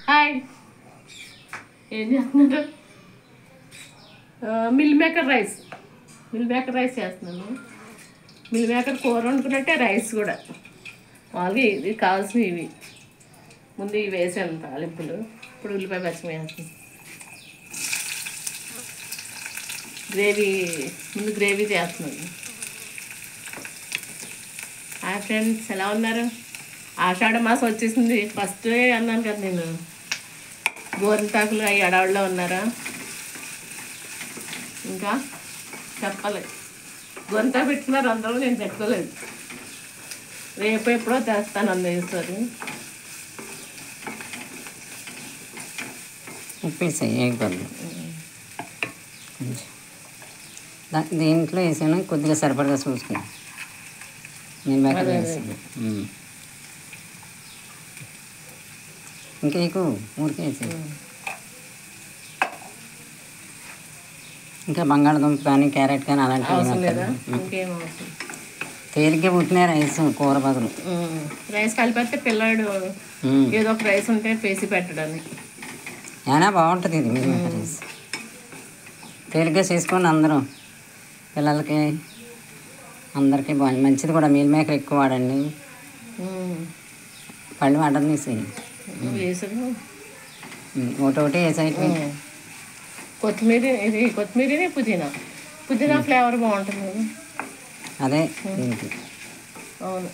Hi, ఏం చేస్తున్నారు? Meal maker rice చేస్తున్నాను. మిల్ మేకర్ కూర వండుకున్నట్టే రైస్ కూడా. మామూలుగా ఇది కావాల్సినవి ఇవి. ముందు ఇవి వేసాను తాలింపులు. ఇప్పుడు ఉల్లిపాయ పచ్చిమిర్చి వేస్తాను. గ్రేవీ చేస్తున్నాను. హాయ్ ఫ్రెండ్స్, ఎలా ఉన్నారు? ఆషాఢ మాసం వచ్చేసింది. ఫస్ట్ అన్నాను కదా నేను, గోరింటాకులు అవి అడవుల్లో ఉన్నారా? ఇంకా చెప్పాలి. గోరింటాకు పెట్టుకున్నారు అందరూ, నేను పెట్టుకోలేదు. రేపు ఎప్పుడో తెస్తాను అందేస్తారు. దీంట్లో వేసాను, కొద్దిగా సరిపడగా చూసుకున్నాను. నేను మేకర్ వేసాను. ఇంకా ఎక్కువ ఊరికే వేసాను. ఇంకా బంగాళదుంప కానీ క్యారెట్ కానీ అలాంటివి తేలిగ్గా పుట్టిన రైస్ కూర బదులు రైస్ కలిపితే పిల్లాడు ఏదో ఒక రైస్ ఉంటే పేసి పెట్టడానికి అయినా బాగుంటుంది. ఇది మీరు మేకర్ రైస్ తేలిగ్గా చేసుకోండి. అందరూ పిల్లలకి అందరికీ బాగుంది, మంచిది కూడా. మీల్ మేకర్ ఎక్కువ వాడండి. పళ్ళు వాటర్ తీసేయండి, ఒకటి వేసాయి. కొత్తిమీర పుదీనా ఫ్లేవర్ బాగుంటుంది కదా. అదే దీనికి. అవును,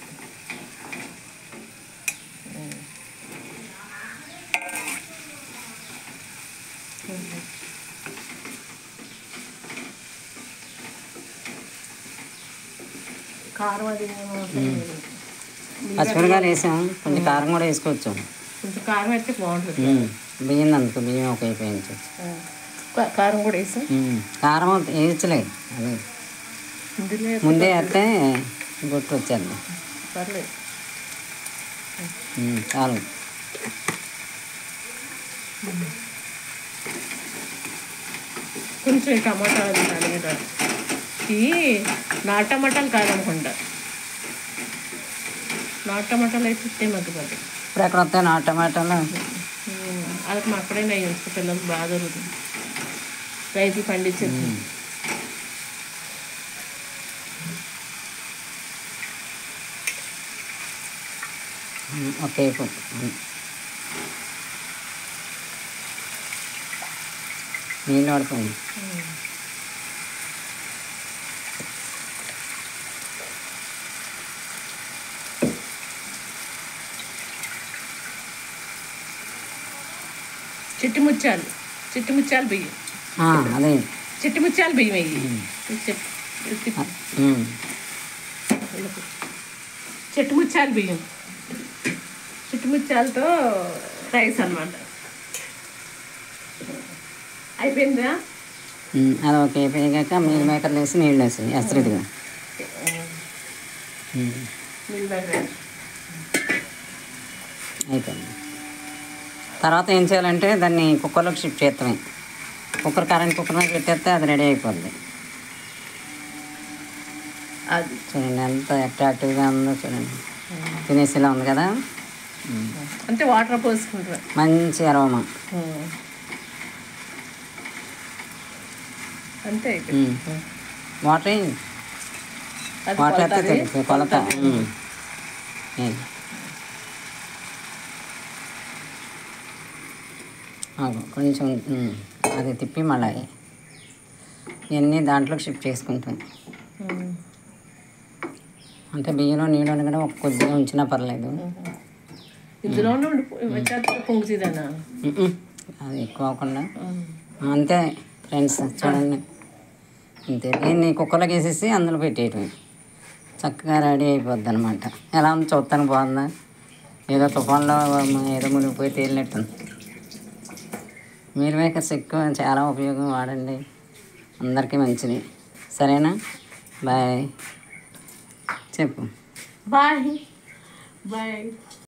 కారం అది పచ్చిమిరకాయలు వేసాం, కొంచెం కారం కూడా వేసుకోవచ్చు. కొంచెం కారం అయితే బాగుంటుంది. బియ్యం అందుకు బియ్యం ఒక వేయించవచ్చు. కారం కూడా వేసాం. కారం వేయించలేదు, అదే ముందే వేస్తే బొట్టు వచ్చేది. పర్లేదు, చాలు. కొంచెం టమాటాలు కదా, ఇవి నాటు టమాటాలు కాదనుకుంటా. నాటు టమాటాలు అయితే ఇస్తే మాకు కాదు. ఇప్పుడు ఎక్కడ వస్తాయి నాటు టమాటాలు? అది మా అక్కడే నయ్యి పిల్లలకు బాగా దొరుకుతుంది. రైతులు పండించేది. ఓకే, నీళ్ళు పడుతుంది. చిట్టి ముత్యాలు బియ్యం. అదే చిట్టి ముత్యాలు బియ్యం అయ్యి చిట్టి ముత్యాలతో రైస్ అన్నమాట. అయిపోయిందా? అది ఓకే. అయిపోయాక మీల్ మేకర్లు వేసి నీళ్ళు వేసి ఎస్త్రీగా అయిపోయింది. తర్వాత ఏం చేయాలంటే దాన్ని కుక్కర్లోకి షిఫ్ట్ చేస్తామే. కరెంట్ కుక్కర్ మీద పెట్టేస్తే అది రెడీ అయిపోద్ది. అది చూడండి ఎంత అట్రాక్టివ్గా ఉందో చూడండి. తినేసేలా ఉంది కదా. అంటే వాటర్ పోసుకుంటారు, మంచి అరోమా. అంతే. వాటర్ అయితే తెలుసు కొలత. కొంచెం అది తిప్పి మళ్ళీ ఇవన్నీ దాంట్లోకి షిఫ్ట్ చేసుకుంటాం. అంటే బియ్యంలో నీళ్ళు ఉండగా ఒక కొద్దిగా ఉంచినా పర్లేదు. అది ఎక్కువ అవ్వకుండా అంతే ఫ్రెండ్స్. చూడండి, అంతే. దీన్ని కుక్కర్లోకి వేసేసి అందులో పెట్టేయటం చక్కగా రెడీ అయిపోద్ది అనమాట. ఎలా ఉంది చూస్తాను, బాగుందా? ఏదో తుఫాన్లో ఏదో మునిగిపోయి తేలినట్టుంది. మీల్ మేకర్స్ ఎక్కువ చాలా ఉపయోగం, వాడండి. అందరికీ మంచిది. సరేనా? బాయ్ చెప్పు. బాయ్.